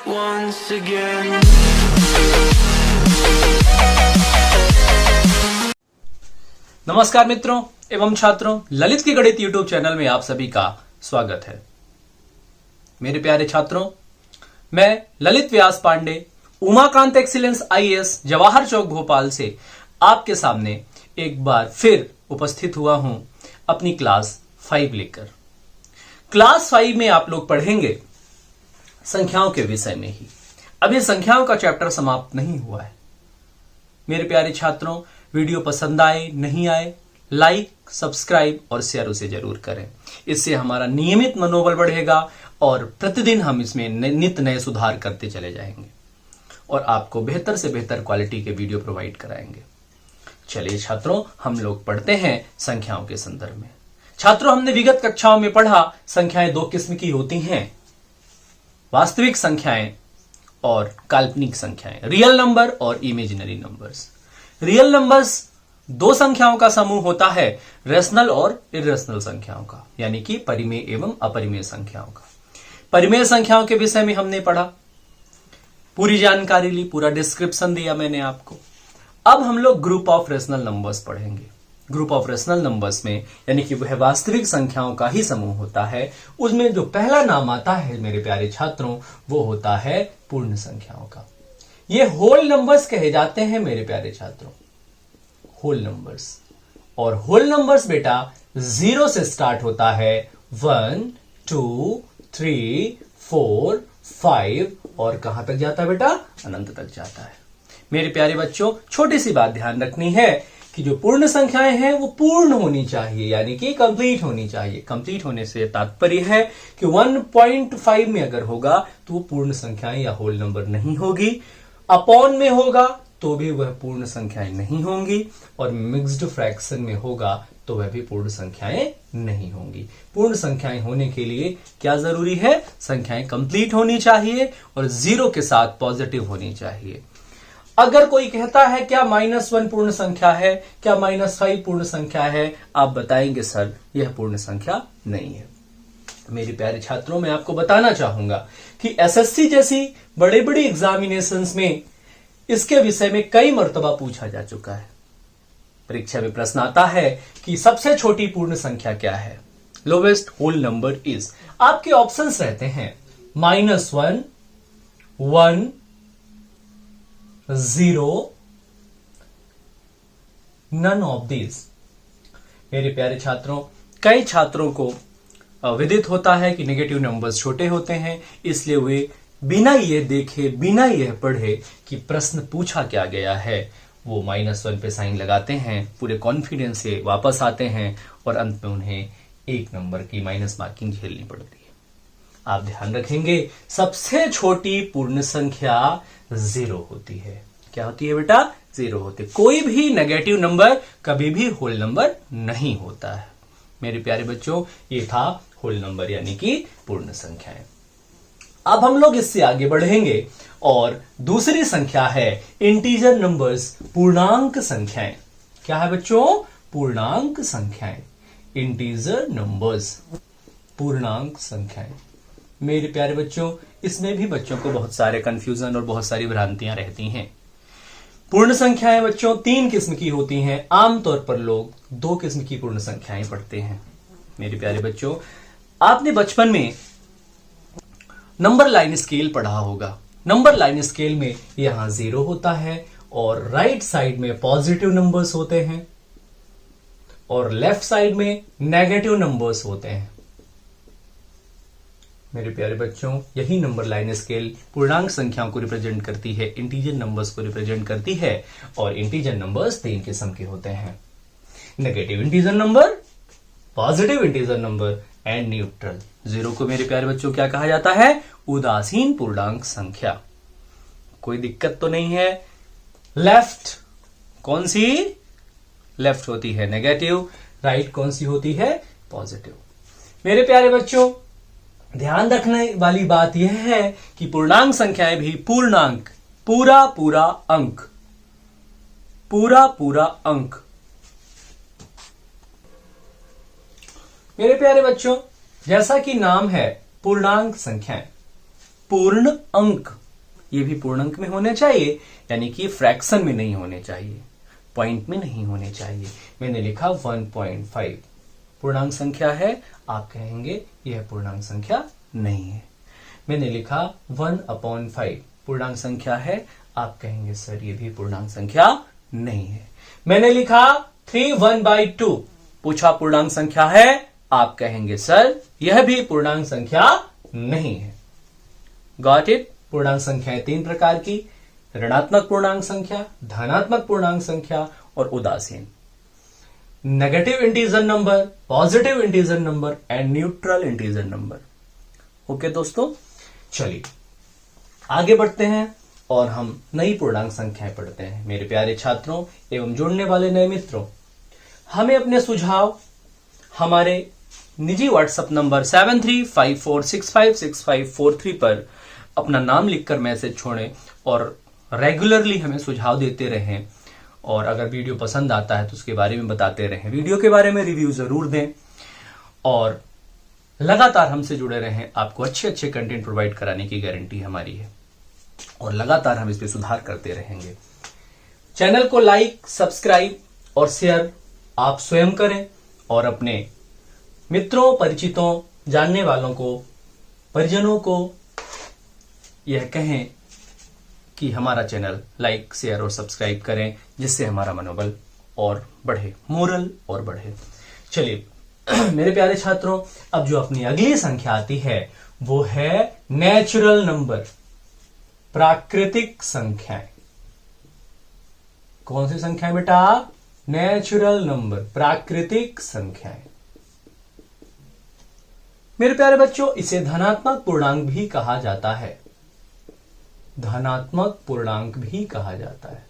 once again. नमस्कार मित्रों एवं छात्रों, ललित की गणित यूट्यूब चैनल में आप सभी का स्वागत है। मेरे प्यारे छात्रों, मैं ललित व्यास पांडे उमाकांत एक्सीलेंस आईएएस जवाहर चौक भोपाल से आपके सामने एक बार फिर उपस्थित हुआ हूं अपनी क्लास 5 लेकर। क्लास 5 में आप लोग पढ़ेंगे संख्याओं के विषय में ही। अभी संख्याओं का चैप्टर समाप्त नहीं हुआ है। मेरे प्यारे छात्रों, वीडियो पसंद आए नहीं आए, लाइक, सब्सक्राइब और शेयर उसे जरूर करें। इससे हमारा नियमित मनोबल बढ़ेगा और प्रतिदिन हम इसमें नित नए सुधार करते चले जाएंगे और आपको बेहतर से बेहतर क्वालिटी के वीडियो प्रोवाइड कराएंगे। चलिए छात्रों, हम लोग पढ़ते हैं संख्याओं के संदर्भ में। छात्रों, हमने विगत कक्षाओं में पढ़ा संख्याएं दो किस्म की होती हैं, वास्तविक संख्याएं और काल्पनिक संख्याएं, रियल नंबर और इमेजिनरी नंबर्स। रियल नंबर्स दो संख्याओं का समूह होता है, रेशनल और इरेशनल संख्याओं का, यानी कि परिमेय एवं अपरिमेय संख्याओं का। परिमेय संख्याओं के विषय में हमने पढ़ा, पूरी जानकारी ली, पूरा डिस्क्रिप्शन दिया मैंने आपको। अब हम लोग ग्रुप ऑफ रेशनल नंबर्स पढ़ेंगे। ग्रुप ऑफ रेशनल नंबर्स में यानी कि वह वास्तविक संख्याओं का ही समूह होता है। उसमें जो पहला नाम आता है मेरे प्यारे छात्रों, वो होता है पूर्ण संख्याओं का। ये होल नंबर्स कहे जाते हैं मेरे प्यारे छात्रों, होल नंबर्स। और होल नंबर्स बेटा 0 से स्टार्ट होता है, 1 2 3 4 5 और कहां तक जाता है बेटा? अनंत तक जाता है। मेरे प्यारे बच्चों, छोटी सी बात ध्यान रखनी है कि जो पूर्ण संख्याएं हैं वो पूर्ण होनी चाहिए, यानी कि कंप्लीट होनी चाहिए। कंप्लीट होने से तात्पर्य है कि 1.5 में अगर होगा तो वो पूर्ण संख्याएं या होल नंबर नहीं होगी, अपॉन में होगा तो भी वह पूर्ण संख्याएं नहीं होंगी, और मिक्स्ड फ्रैक्शन में होगा तो वह भी पूर्ण संख्याएं नहीं होंगी। पूर्ण संख्याएं होने के लिए क्या जरूरी है? संख्याएं कंप्लीट होनी चाहिए और 0 के साथ पॉजिटिव होनी चाहिए। अगर कोई कहता है क्या -1 पूर्ण संख्या है, क्या -5 पूर्ण संख्या है, आप बताएंगे सर यह पूर्ण संख्या नहीं है। मेरे प्यारे छात्रों, मैं आपको बताना चाहूंगा कि एसएससी जैसी बड़े बड़ी एग्जामिनेशंस में इसके विषय में कई मर्तबा पूछा जा चुका है। परीक्षा में प्रश्न आता है कि सबसे छोटी पूर्ण संख्या क्या है, लोवेस्ट होल नंबर इज। आपके ऑप्शंस रहते हैं -1, 1, 0, नन ऑफ दिस। मेरे प्यारे छात्रों, कई छात्रों को विदित होता है कि नेगेटिव नंबर्स छोटे होते हैं, इसलिए वे बिना ये देखे, बिना यह पढ़े कि प्रश्न पूछा क्या गया है, वो -1 पे साइन लगाते हैं, पूरे कॉन्फिडेंस से वापस आते हैं और अंत में उन्हें 1 नंबर की माइनस मार्किंग झेलनी पड़ती है। आप ध्यान रखेंगे, सबसे छोटी पूर्ण संख्या 0 होती है। क्या होती है बेटा? 0 होती है। कोई भी नेगेटिव नंबर कभी भी होल नंबर नहीं होता है। मेरे प्यारे बच्चों, ये था होल नंबर यानी कि पूर्ण संख्याएं। अब हम लोग इससे आगे बढ़ेंगे और दूसरी संख्या है इंटीजर नंबर्स, पूर्णांक संख्याएं। क्या है बच्चों? पूर्णांक संख्याएं, इंटीजर नंबर्स, पूर्णांक संख्याएं। मेरे प्यारे बच्चों, इसमें भी बच्चों को बहुत सारे कंफ्यूजन और बहुत सारी भ्रांतियां रहती हैं। पूर्ण संख्याएं बच्चों 3 किस्म की होती हैं। आमतौर पर लोग 2 किस्म की पूर्ण संख्याएं पढ़ते हैं। मेरे प्यारे बच्चों, आपने बचपन में नंबर लाइन स्केल पढ़ा होगा। नंबर लाइन स्केल में यहां 0 होता है और राइट साइड में पॉजिटिव नंबर्स होते हैं और लेफ्ट साइड में नेगेटिव नंबर्स होते हैं। मेरे प्यारे बच्चों, यही नंबर लाइन स्केल पूर्णांक संख्याओं को रिप्रेजेंट करती है, इंटीजर नंबर्स को रिप्रेजेंट करती है। और इंटीजर नंबर्स 3 किस्म के होते हैं, negative integer number, positive integer number and neutral. 0 को मेरे प्यारे बच्चों क्या कहा जाता है? उदासीन पूर्णांक संख्या। कोई दिक्कत तो नहीं है? लेफ्ट कौन सी? लेफ्ट होती है नेगेटिव, राइट कौन सी होती है? पॉजिटिव। मेरे प्यारे बच्चों, ध्यान रखने वाली बात यह है कि पूर्णांक संख्याएं भी पूर्णांक, पूरा पूरा अंक, पूरा पूरा अंक। मेरे प्यारे बच्चों, जैसा कि नाम है पूर्णांक संख्याएं, पूर्ण अंक, ये भी पूर्ण अंक में होने चाहिए, यानी कि फ्रैक्शन में नहीं होने चाहिए, पॉइंट में नहीं होने चाहिए। मैंने लिखा 1.5 पूर्णांक संख्या है, आप कहेंगे यह पूर्णांक संख्या नहीं है। मैंने लिखा 1/5 पूर्णांक संख्या है, आप कहेंगे सर ये भी पूर्णांक संख्या नहीं है। मैंने लिखा 3/1/2 पूछा पूर्णांक संख्या है, आप कहेंगे सर यह भी पूर्णांक संख्या नहीं है। Got it? पूर्णांक संख्याएं 3 प्रकार की, ऋणात्मक पूर्णांक संख्या, धनात्मक पूर्णांक संख्या और उदासीन। Negative integer number, positive integer number and neutral integer number. Okay दोस्तों, चलिए आगे बढ़ते हैं और हम नई पूर्णांक संख्याएं पढ़ते हैं। मेरे प्यारे छात्रों एवं जुड़ने वाले नए मित्रों, हमें अपने सुझाव हमारे निजी व्हाट्सएप नंबर 7354656543 पर अपना नाम लिखकर मैसेज छोड़ें और रेगुलरली हमें सुझाव देते रहें। और अगर वीडियो पसंद आता है तो उसके बारे में बताते रहें, वीडियो के बारे में रिव्यू जरूर दें और लगातार हमसे जुड़े रहें। आपको अच्छे अच्छे कंटेंट प्रोवाइड कराने की गारंटी हमारी है और लगातार हम इस पे सुधार करते रहेंगे। चैनल को लाइक, सब्सक्राइब और शेयर आप स्वयं करें और अपने मित्रों, परिचितों, जानने वालों को, परिजनों को यह कहें कि हमारा चैनल लाइक, शेयर और सब्सक्राइब करें, जिससे हमारा मनोबल और बढ़े, मोरल और बढ़े। चलिए मेरे प्यारे छात्रों, अब जो अपनी अगली संख्या आती है वो है नेचुरल नंबर, प्राकृतिक संख्याएं। कौन सी संख्याएं बेटा? नेचुरल नंबर, प्राकृतिक संख्याएं। मेरे प्यारे बच्चों, इसे धनात्मक पूर्णांक भी कहा जाता है, धनात्मक पूर्णांक भी कहा जाता है।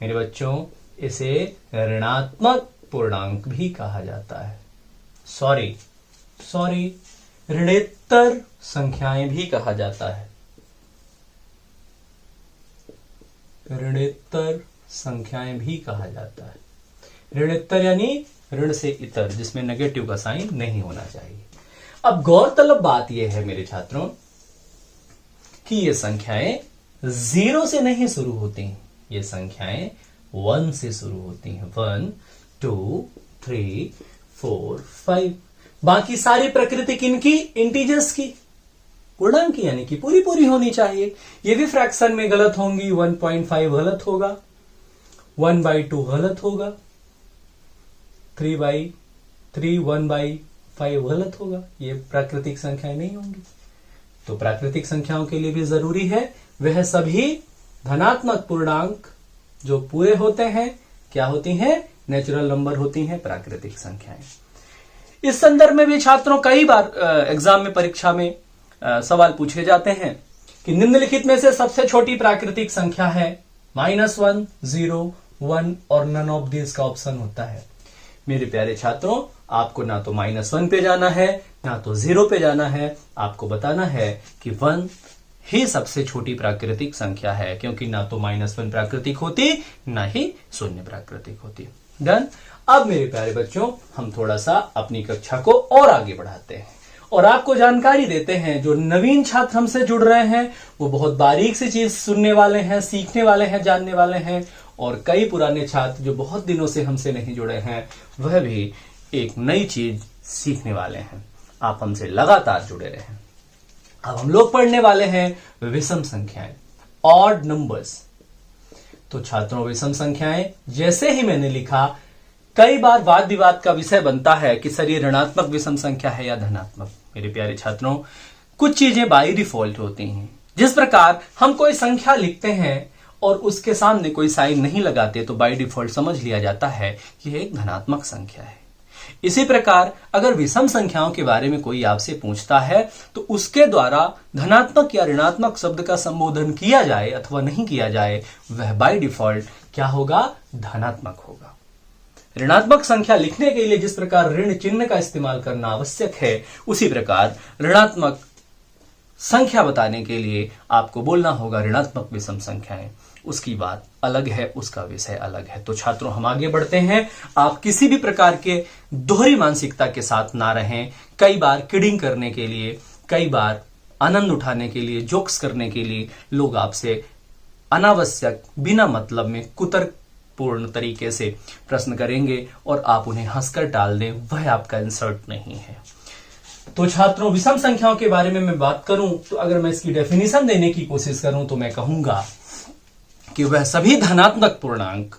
मेरे बच्चों, इसे ऋणात्मक पूर्णांक भी कहा जाता है। सॉरी, ऋणोत्तर संख्याएं भी कहा जाता है, ऋणोत्तर संख्याएं भी कहा जाता है। ऋणोत्तर यानी ऋण से इतर, जिसमें नेगेटिव का साइन नहीं होना चाहिए। अब गौरतलब बात यह है मेरे छात्रों कि ये संख्याएं 0 से नहीं शुरू होती हैं, ये संख्याएं 1 से शुरू होती हैं। 1 2 3 4 5। बाकी सारी प्रकृति किनकी? इंटीजर्स की, पूर्णांक की, यानी कि पूरी होनी चाहिए। ये भी फ्रैक्शन में गलत होंगी। 1.5 गलत होगा, 1/2 गलत होगा, 3/3 1/5 गलत होगा। ये प्राकृतिक संख्याएं नहीं होंगी। तो प्राकृतिक संख्याओं के लिए भी जरूरी है वह सभी धनात्मक पूर्णांक जो पूरे होते हैं, क्या होती हैं? नेचुरल नंबर होती हैं, प्राकृतिक संख्याएं। इस संदर्भ में भी छात्रों कई बार एग्जाम में, परीक्षा में सवाल पूछे जाते हैं कि निम्नलिखित में से सबसे छोटी प्राकृतिक संख्या है। -1, 0, 1 और नन ऑफ दिस का ऑप्शन होता है। मेरे प्यारे छात्रों, आपको ना तो -1 पे जाना है, ना तो 0 पे जाना है। आपको बताना है कि 1 ही सबसे छोटी प्राकृतिक संख्या है, क्योंकि ना तो -1 प्राकृतिक होती, ना ही 0 प्राकृतिक होती। डन। अब मेरे प्यारे बच्चों, हम थोड़ा सा अपनी कक्षा को और आगे बढ़ाते हैं और आपको जानकारी देते हैं। जो नवीन छात्र हमसे जुड़ रहे हैं वो बहुत बारीक सी चीज सुनने वाले हैं, सीखने वाले हैं, जानने वाले हैं। और कई पुराने छात्र जो बहुत दिनों से हमसे नहीं जुड़े हैं, वह भी एक नई चीज सीखने वाले हैं। आप हमसे लगातार जुड़े रहें। अब हम लोग पढ़ने वाले हैं विषम संख्याएं, ऑड नंबर्स। तो छात्रों, विषम संख्याएं जैसे ही मैंने लिखा, कई बार वाद विवाद का विषय बनता है कि सर ये ऋणात्मक विषम संख्या है या धनात्मक। मेरे प्यारे छात्रों, कुछ चीजें बाय डिफॉल्ट होती हैं। जिस प्रकार हम कोई संख्या लिखते हैं और उसके सामने कोई साइन नहीं लगाते तो बाय डिफॉल्ट समझ लिया जाता है कि यह एक धनात्मक संख्या है। इसी प्रकार अगर विषम संख्याओं के बारे में कोई आपसे पूछता है तो उसके द्वारा धनात्मक या ऋणात्मक शब्द का संबोधन किया जाए अथवा नहीं किया जाए, वह बाय डिफॉल्ट क्या होगा? धनात्मक होगा। ऋणात्मक संख्या लिखने के लिए जिस प्रकार ऋण चिन्ह का इस्तेमाल करना आवश्यक है, उसी प्रकार ऋणात्मक संख्या बताने के लिए आपको बोलना होगा ऋणात्मक विषम संख्याएं। उसकी बात अलग है, उसका विषय अलग है। तो छात्रों, हम आगे बढ़ते हैं। आप किसी भी प्रकार के दोहरी मानसिकता के साथ ना रहें। कई बार किडिंग करने के लिए, कई बार आनंद उठाने के लिए, जोक्स करने के लिए लोग आपसे अनावश्यक बिना मतलब में कुतर्कपूर्ण तरीके से प्रश्न करेंगे और आप उन्हें हंसकर टाल दें, वह आपका इंसल्ट नहीं है। तो छात्रों, विषम संख्याओं के बारे में मैं बात करूं तो अगर मैं इसकी डेफिनेशन देने की कोशिश करूं तो मैं कहूंगा कि वह सभी धनात्मक पूर्णांक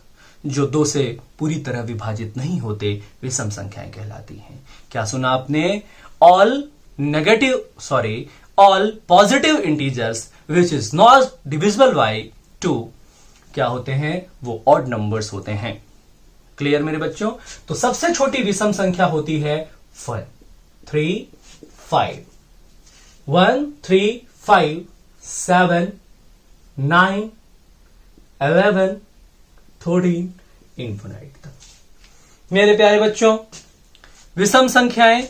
जो 2 से पूरी तरह विभाजित नहीं होते विषम संख्याएं कहलाती हैं। क्या सुना आपने? All positive integers which is not divisible by 2 क्या होते हैं? वो ऑड नंबर्स होते हैं। क्लियर मेरे बच्चों? तो सबसे छोटी विषम संख्या होती है 1, 3, 5, 1, 3, 5, 7, 9, 11, 13 इन्फिनाइट तक। मेरे प्यारे बच्चों, विषम संख्याएं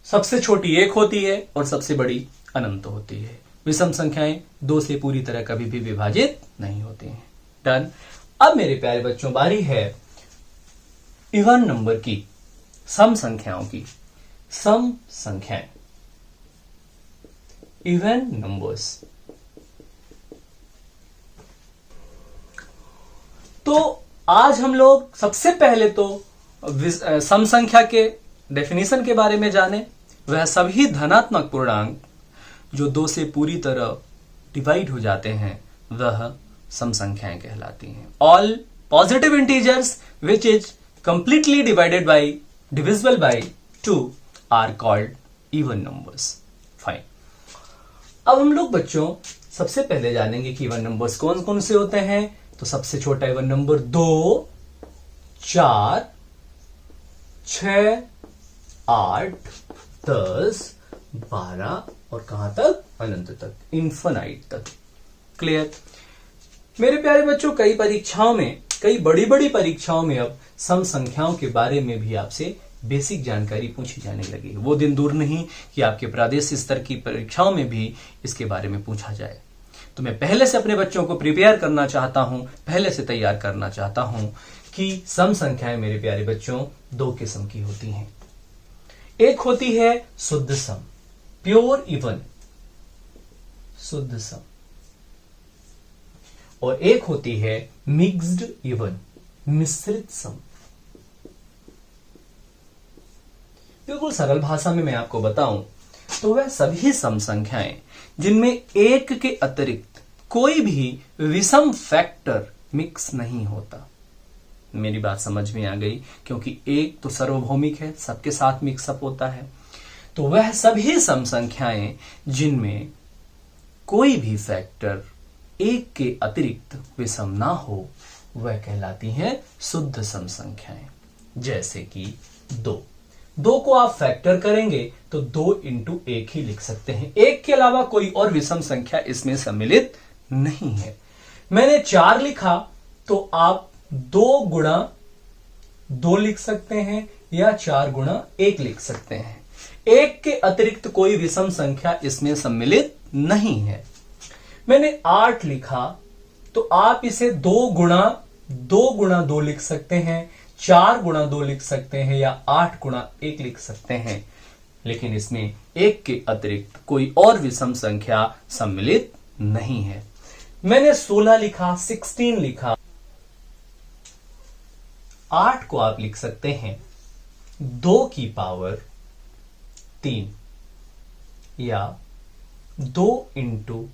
सबसे छोटी 1 होती है और सबसे बड़ी अनंत होती है। विषम संख्याएं 2 से पूरी तरह कभी भी विभाजित नहीं होती हैं। डन। अब मेरे प्यारे बच्चों, बारी है इवन नंबर की, सम संख्याओं की। सम संख्याएं, इवन नंबर्स। तो आज हम लोग सबसे पहले तो सम संख्या के डेफिनेशन के बारे में जाने। वह सभी धनात्मक पूर्णांक जो 2 से पूरी तरह डिवाइड हो जाते हैं वह सम संख्याएं कहलाती हैं। All positive integers which is completely divisible by 2 are called even numbers. Fine. अब हम लोग बच्चों सबसे पहले जानेंगे कि इवन नंबर्स कौन कौन से होते हैं। तो सबसे छोटा इवन नंबर 2, 4, 6, 8, 10, 12 और कहां तक? अनंत तक, इन्फिनाइट तक। क्लियर? मेरे प्यारे बच्चों, कई परीक्षाओं में, कई बड़ी बड़ी परीक्षाओं में अब सम संख्याओं के बारे में भी आपसे बेसिक जानकारी पूछी जाने लगी। वो दिन दूर नहीं कि आपके प्रादेशिक स्तर की परीक्षाओं में भी इसके बारे में पूछा जाए। तो मैं पहले से अपने बच्चों को प्रिपेयर करना चाहता हूं, पहले से तैयार करना चाहता हूं कि सम संख्याएं मेरे प्यारे बच्चों 2 किस्म की होती हैं। एक होती है शुद्ध सम, प्योर इवन, शुद्ध सम, और एक होती है मिक्स्ड इवन, मिश्रित सम। बिल्कुल सरल भाषा में मैं आपको बताऊं तो वह सभी सम संख्याएं जिनमें 1 के अतिरिक्त कोई भी विषम फैक्टर मिक्स नहीं होता। मेरी बात समझ में आ गई? क्योंकि 1 तो सार्वभौमिक है, सबके साथ मिक्सअप होता है। तो वह सभी सम संख्याएं जिनमें कोई भी फैक्टर 1 के अतिरिक्त विषम ना हो वह कहलाती हैं शुद्ध सम संख्याएं। जैसे कि 2 को आप फैक्टर करेंगे तो 2 इंटू 1 ही लिख सकते हैं। 1 के अलावा कोई और विषम संख्या इसमें सम्मिलित नहीं है। मैंने 4 लिखा तो आप 2 गुणा 2 लिख सकते हैं या 4 गुणा 1 लिख सकते हैं। 1 के अतिरिक्त कोई विषम संख्या इसमें सम्मिलित नहीं है। मैंने 8 लिखा तो आप इसे 2 गुणा 2 लिख सकते हैं, 4 गुणा 2 लिख सकते हैं या 8 गुणा 1 लिख सकते हैं। लेकिन इसमें 1 के अतिरिक्त कोई और विषम संख्या सम्मिलित नहीं है। मैंने 16 लिखा, 16 लिखा। 8 को आप लिख सकते हैं 2 की पावर 3 या 2 इंटू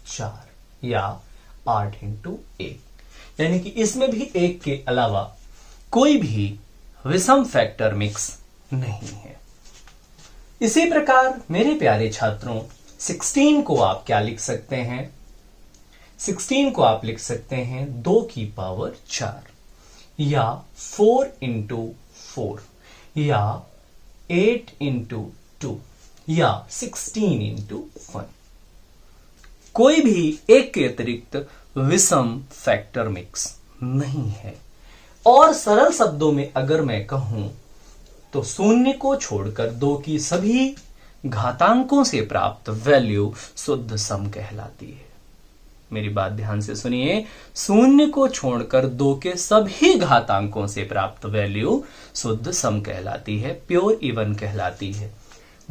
4 या 8 इंटू 1, यानी कि इसमें भी 1 के अलावा कोई भी विषम फैक्टर मिक्स नहीं है। इसी प्रकार मेरे प्यारे छात्रों 16 को आप क्या लिख सकते हैं? 16 को आप लिख सकते हैं 2 की पावर 4 या 4 इंटू 4 या 8 इंटू 2 या 16 इंटू 1। कोई भी 1 के अतिरिक्त विषम फैक्टर मिक्स नहीं है। और सरल शब्दों में अगर मैं कहूं तो 0 को छोड़कर 2 की सभी घातांकों से प्राप्त वैल्यू शुद्ध सम कहलाती है। मेरी बात ध्यान से सुनिए, 0 को छोड़कर 2 के सभी घातांकों से प्राप्त वैल्यू शुद्ध सम कहलाती है, प्योर इवन कहलाती है।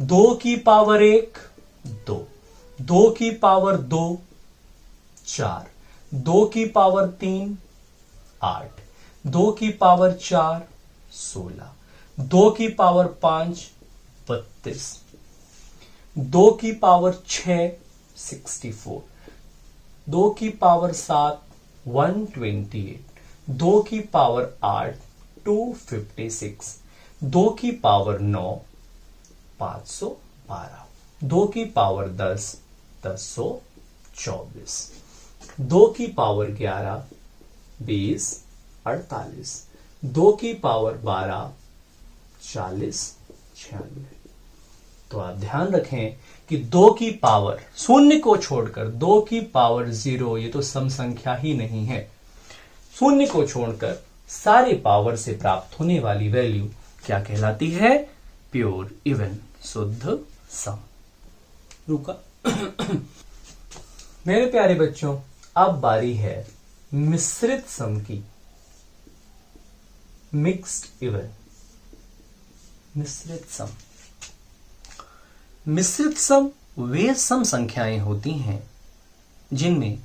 2 की पावर 1 2, 2 की पावर 2 4, 2 की पावर 3 8, 2 की पावर 4 16, 2 की पावर 5 32, 2 की पावर 6 64, 2 की पावर 7 128, 2 की पावर 8 256, 2 की पावर 9 512, 2 की पावर 10 1024, 2 की पावर 11 20 48, 2 की पावर 12 40 96। तो आप ध्यान रखें कि 2 की पावर शून्य को छोड़कर 2 की पावर 0 ये तो सम संख्या ही नहीं है। शून्य को छोड़कर सारे पावर से प्राप्त होने वाली वैल्यू क्या कहलाती है? प्योर इवन, शुद्ध सम। रुका मेरे प्यारे बच्चों, अब बारी है मिश्रित सम की। मिक्स्ड इवन, मिश्रित सम। मिश्रित सम वे सम संख्याएं होती हैं जिनमें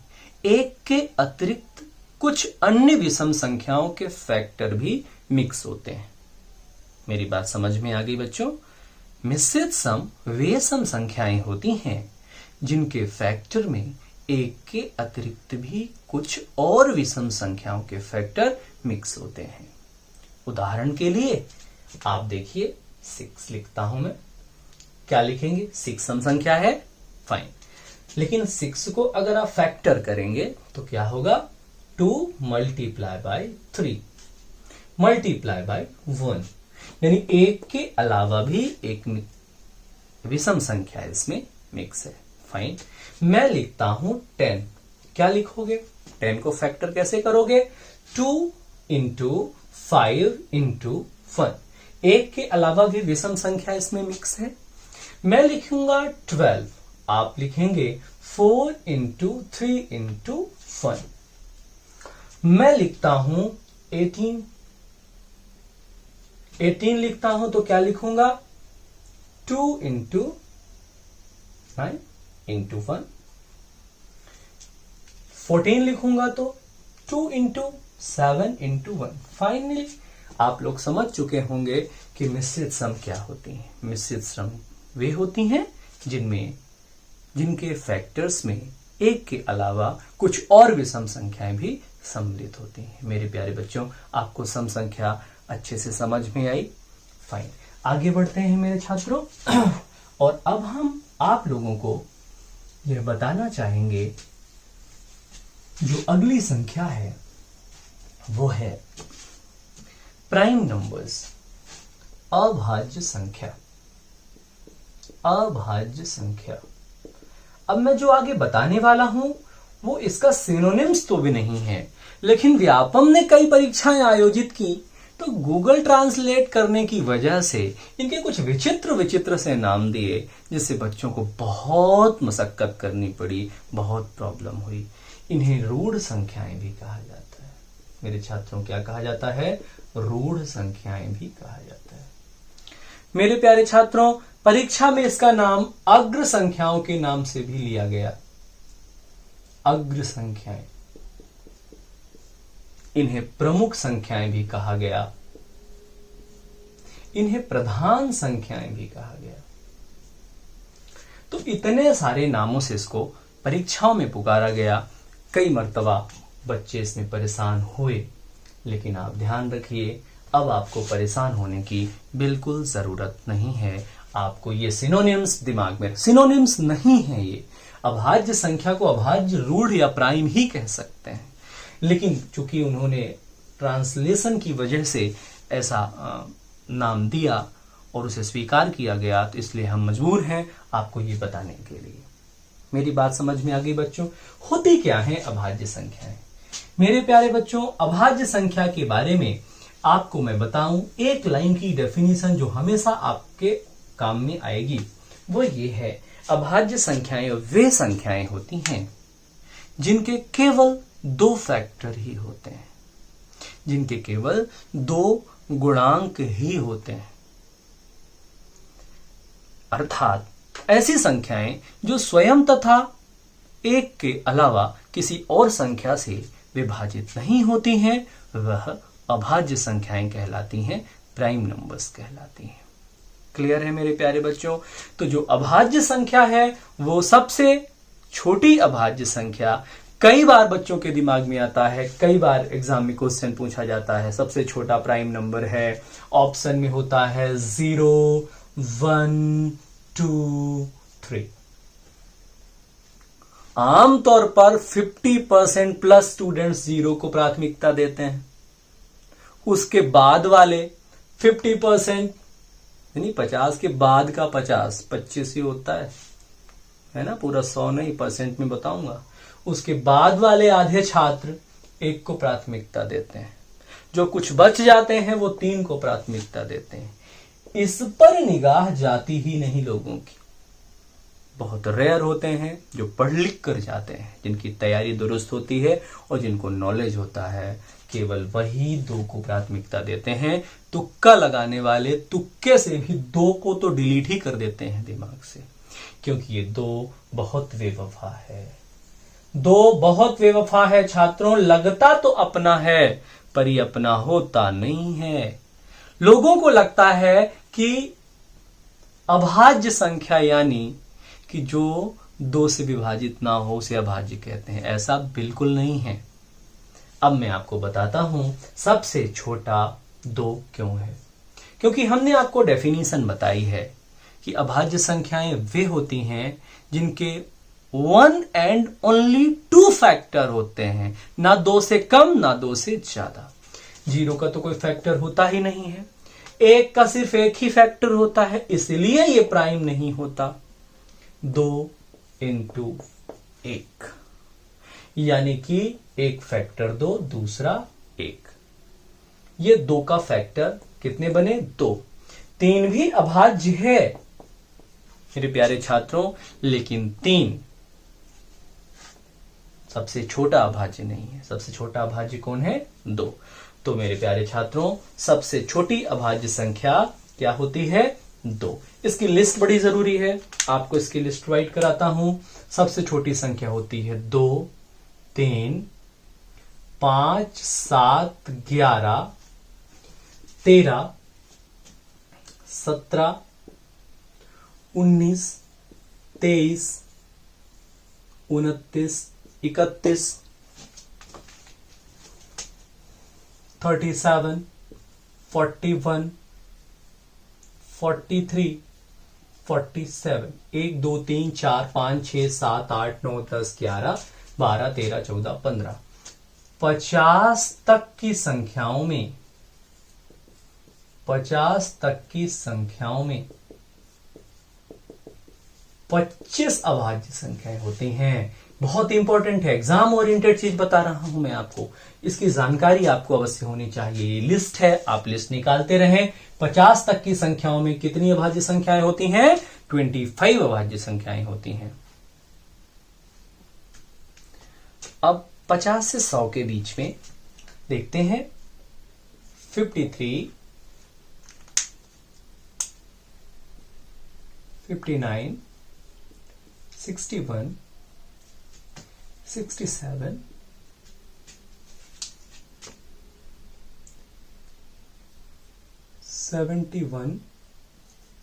एक के अतिरिक्त कुछ अन्य विषम संख्याओं के फैक्टर भी मिक्स होते हैं। मेरी बात समझ में आ गई बच्चों? मिश्रित सम वे सम संख्याएं होती हैं जिनके फैक्टर में एक के अतिरिक्त भी कुछ और विषम संख्याओं के फैक्टर मिक्स होते हैं। उदाहरण के लिए आप देखिए 6 लिखता हूं मैं। क्या लिखेंगे? 6 सम संख्या है, फाइन। लेकिन 6 को अगर आप फैक्टर करेंगे तो क्या होगा? 2 मल्टीप्लाई बाय 3 मल्टीप्लाई बाय 1, यानी एक के अलावा भी एक विषम संख्या इसमें मिक्स है, फाइन। मैं लिखता हूं 10। क्या लिखोगे? 10 को फैक्टर कैसे करोगे? 2 इंटू 5 इंटू 1, एक के अलावा भी विषम संख्या इसमें मिक्स है। मैं लिखूंगा 12, आप लिखेंगे 4 इंटू 3 इंटू 1। मैं लिखता हूं 18, 18 लिखता हूं तो क्या लिखूंगा? 2 इंटू 9 इंटू 1। 14 लिखूंगा तो 2 इंटू 7 इंटू 1। फाइनली आप लोग समझ चुके होंगे कि मिश्रित सम क्या होती हैं। मिश्रित सम वे होती हैं जिनके फैक्टर्स में एक के अलावा कुछ और विषम संख्याएं भी सम्मिलित होती हैं। मेरे प्यारे बच्चों, आपको सम संख्या अच्छे से समझ में आई? फाइन, आगे बढ़ते हैं मेरे छात्रों। और अब हम आप लोगों को यह बताना चाहेंगे, जो अगली संख्या है वो है प्राइम नंबर्स, अभाज्य संख्या। अभाज्य संख्या। अब मैं जो आगे बताने वाला हूं वो इसका सिनोनिम्स तो भी नहीं है, लेकिन व्यापम ने कई परीक्षाएं आयोजित की तो गूगल ट्रांसलेट करने की वजह से इनके कुछ विचित्र विचित्र से नाम दिए, जिससे बच्चों को बहुत मशक्कत करनी पड़ी, बहुत प्रॉब्लम हुई। इन्हें रूढ़ संख्याएं भी कहा जाता है। मेरे छात्रों, क्या कहा जाता है? रूढ़ संख्याएं भी कहा जाता है। मेरे प्यारे छात्रों, परीक्षा में इसका नाम अग्र संख्याओं के नाम से भी लिया गया। अग्र संख्याएं। इन्हें प्रमुख संख्याएं भी कहा गया, इन्हें प्रधान संख्याएं भी कहा गया। तो इतने सारे नामों से इसको परीक्षाओं में पुकारा गया। कई मर्तबा बच्चे इसमें परेशान हुए, लेकिन आप ध्यान रखिए, अब आपको परेशान होने की बिल्कुल जरूरत नहीं है। आपको ये सिनोनिम्स दिमाग में, सिनोनिम्स नहीं है ये। अभाज्य संख्या को अभाज्य, रूढ़ या प्राइम ही कह सकते हैं, लेकिन चूंकि उन्होंने ट्रांसलेशन की वजह से ऐसा नाम दिया और उसे स्वीकार किया गया, तो इसलिए हम मजबूर हैं आपको ये बताने के लिए। मेरी बात समझ में आ गई बच्चों? होती क्या है अभाज्य संख्याएं? मेरे प्यारे बच्चों, अभाज्य संख्या के बारे में आपको मैं बताऊं, एक लाइन की डेफिनेशन जो हमेशा आपके काम में आएगी वो ये है, अभाज्य संख्याएं वे संख्याएं होती हैं जिनके केवल 2 फैक्टर ही होते हैं, जिनके केवल 2 गुणांक ही होते हैं। अर्थात ऐसी संख्याएं जो स्वयं तथा एक के अलावा किसी और संख्या से विभाजित नहीं होती हैं, वह अभाज्य संख्याएं कहलाती हैं, प्राइम नंबर्स कहलाती हैं। क्लियर है मेरे प्यारे बच्चों? तो जो अभाज्य संख्या है वो सबसे छोटी अभाज्य संख्या, कई बार बच्चों के दिमाग में आता है, कई बार एग्जाम में क्वेश्चन पूछा जाता है, सबसे छोटा प्राइम नंबर है, ऑप्शन में होता है 0, 1, 2, 3। आमतौर पर 50% प्लस स्टूडेंट्स 0 को प्राथमिकता देते हैं। उसके बाद वाले 50%, यानी 50 के बाद का 25 ही होता है ना, पूरा 100 नहीं, परसेंट में बताऊंगा। उसके बाद वाले आधे छात्र 1 को प्राथमिकता देते हैं, जो कुछ बच जाते हैं वो 3 को प्राथमिकता देते हैं। इस पर निगाह जाती ही नहीं लोगों की। बहुत रेयर होते हैं जो पढ़ लिख कर जाते हैं, जिनकी तैयारी दुरुस्त होती है और जिनको नॉलेज होता है, केवल वही 2 को प्राथमिकता देते हैं। तुक्का लगाने वाले तुक्के से भी 2 को तो डिलीट ही कर देते हैं दिमाग से, क्योंकि ये 2 बहुत बेवफा है। 2 बहुत बेवफा है छात्रों। लगता तो अपना है पर ये अपना होता नहीं है। लोगों को लगता है कि अभाज्य संख्या यानी कि जो 2 से विभाजित ना हो उसे अभाज्य कहते हैं। ऐसा बिल्कुल नहीं है। अब मैं आपको बताता हूं सबसे छोटा 2 क्यों है। क्योंकि हमने आपको डेफिनेशन बताई है कि अभाज्य संख्याएं वे होती हैं जिनके 1 एंड ओनली 2 फैक्टर होते हैं, ना 2 से कम ना 2 से ज्यादा। 0 का तो कोई फैक्टर होता ही नहीं है, 1 का सिर्फ एक ही फैक्टर होता है, इसलिए ये प्राइम नहीं होता। 2 इंटू 1 यानी कि एक फैक्टर 2, दूसरा 1। ये 2 का फैक्टर कितने बने? 2। 3 भी अभाज्य है मेरे प्यारे छात्रों, लेकिन 3 सबसे छोटा अभाज्य नहीं है। सबसे छोटा अभाज्य कौन है? 2। तो मेरे प्यारे छात्रों, सबसे छोटी अभाज्य संख्या क्या होती है? 2। इसकी लिस्ट बड़ी जरूरी है, आपको इसकी लिस्ट राइट कराता हूं। सबसे छोटी संख्या होती है 2, 3, 5, 7, 11, 13, 17, 19, 23, 29, 31, 37, 41, 43, 47। 1, 2, 3, 4, 5, 6, 7, 8, 9, 10, 11, 12, 13, 14, 15। 50 तक की संख्याओं में 25 अभाज्य संख्याएं होती हैं। बहुत इंपॉर्टेंट है, एग्जाम ओरिएंटेड चीज बता रहा हूं मैं आपको, इसकी जानकारी आपको अवश्य होनी चाहिए। ये लिस्ट है, आप लिस्ट निकालते रहें। 50 तक की संख्याओं में कितनी अभाज्य संख्याएं होती हैं? 25 अभाज्य संख्याएं होती हैं। अब 50 से 100 के बीच में देखते हैं 53, 59, 61, 67, 71,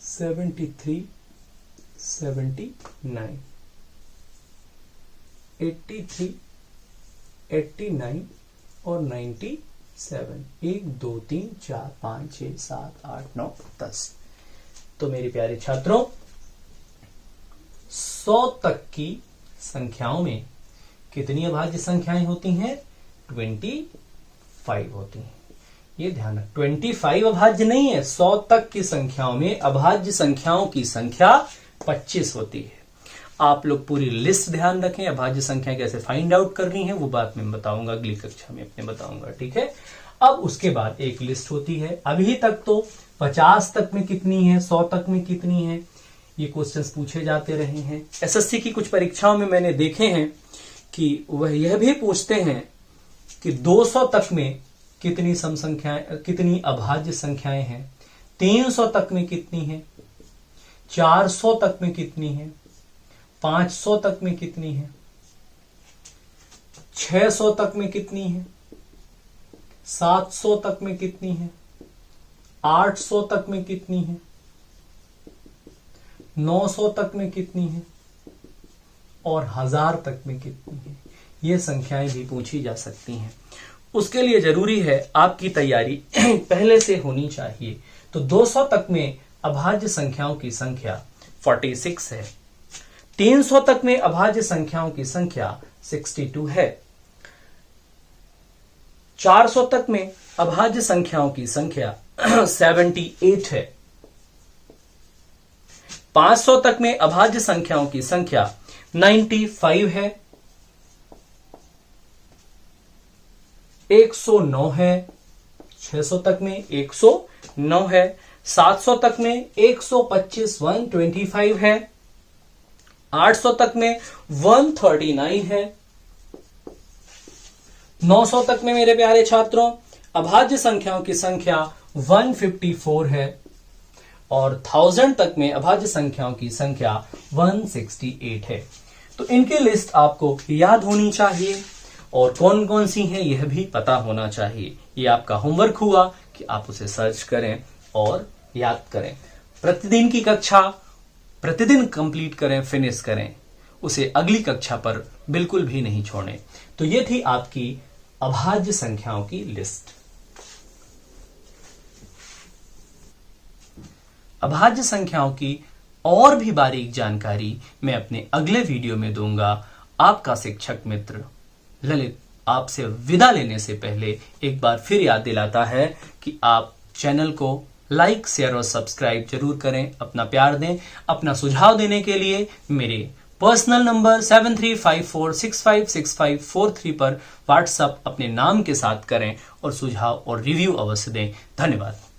73, 79, 83, 89 और 97। 1, 2, 3, 4, 5, 6, 7, 8, 9, 10। तो मेरे प्यारे छात्रों, 100 तक की संख्याओं में कितनी अभाज्य संख्याएं होती हैं? 25 होती हैं। ये ध्यान रख, 25 अभाज्य नहीं है। 100 तक की संख्याओं में अभाज्य संख्याओं की संख्या 25 होती है। आप लोग पूरी लिस्ट ध्यान रखें। अभाज्य संख्या कैसे फाइंड आउट करनी है वो बात मैं बताऊंगा, अगली कक्षा में अपने बताऊंगा, ठीक है। अब उसके बाद एक लिस्ट होती है। अभी तक तो 50 तक में कितनी है, 100 तक में कितनी है, ये क्वेश्चंस पूछे जाते रहे हैं। एसएससी की कुछ परीक्षाओं में मैंने देखे हैं कि वह यह भी पूछते हैं कि 200 तक में कितनी सम संख्याएं, कितनी अभाज्य संख्याएं हैं, 300 तक में कितनी है, 400 तक में कितनी है, 500 तक में कितनी है, 600 तक में कितनी है, 700 तक में कितनी है, 800 तक में कितनी है, 900 तक में कितनी है और 1000 तक में कितनी है। ये संख्याएं भी पूछी जा सकती हैं। उसके लिए जरूरी है आपकी तैयारी पहले से होनी चाहिए। तो 200 तक में अभाज्य संख्याओं की संख्या 46 है। 300 तक में अभाज्य संख्याओं की संख्या 62 है। 400 तक में अभाज्य संख्याओं की संख्या 78 है। 500 तक में अभाज्य संख्याओं की संख्या 95 है। 109 है। 600 तक में 109 है। 700 तक में 125 125 है। 800 तक में 139 है। 900 तक में मेरे प्यारे छात्रों अभाज्य संख्याओं की संख्या 154 है और 1000 तक में अभाज्य संख्याओं की संख्या 168 है। तो इनकी लिस्ट आपको याद होनी चाहिए और कौन कौन सी हैं यह भी पता होना चाहिए। ये आपका होमवर्क हुआ कि आप उसे सर्च करें और याद करें। प्रतिदिन की कक्षा प्रतिदिन कंप्लीट करें, फिनिश करें, उसे अगली कक्षा पर बिल्कुल भी नहीं छोड़ें। तो ये थी आपकी अभाज्य संख्याओं की लिस्ट। अभाज्य संख्याओं की और भी बारीक जानकारी मैं अपने अगले वीडियो में दूंगा। आपका शिक्षक मित्र ललित आपसे विदा लेने से पहले एक बार फिर याद दिलाता है कि आप चैनल को लाइक, शेयर और सब्सक्राइब जरूर करें। अपना प्यार दें। अपना सुझाव देने के लिए मेरे पर्सनल नंबर 7354656543 पर व्हाट्सएप अपने नाम के साथ करें और सुझाव और रिव्यू अवश्य दें। धन्यवाद।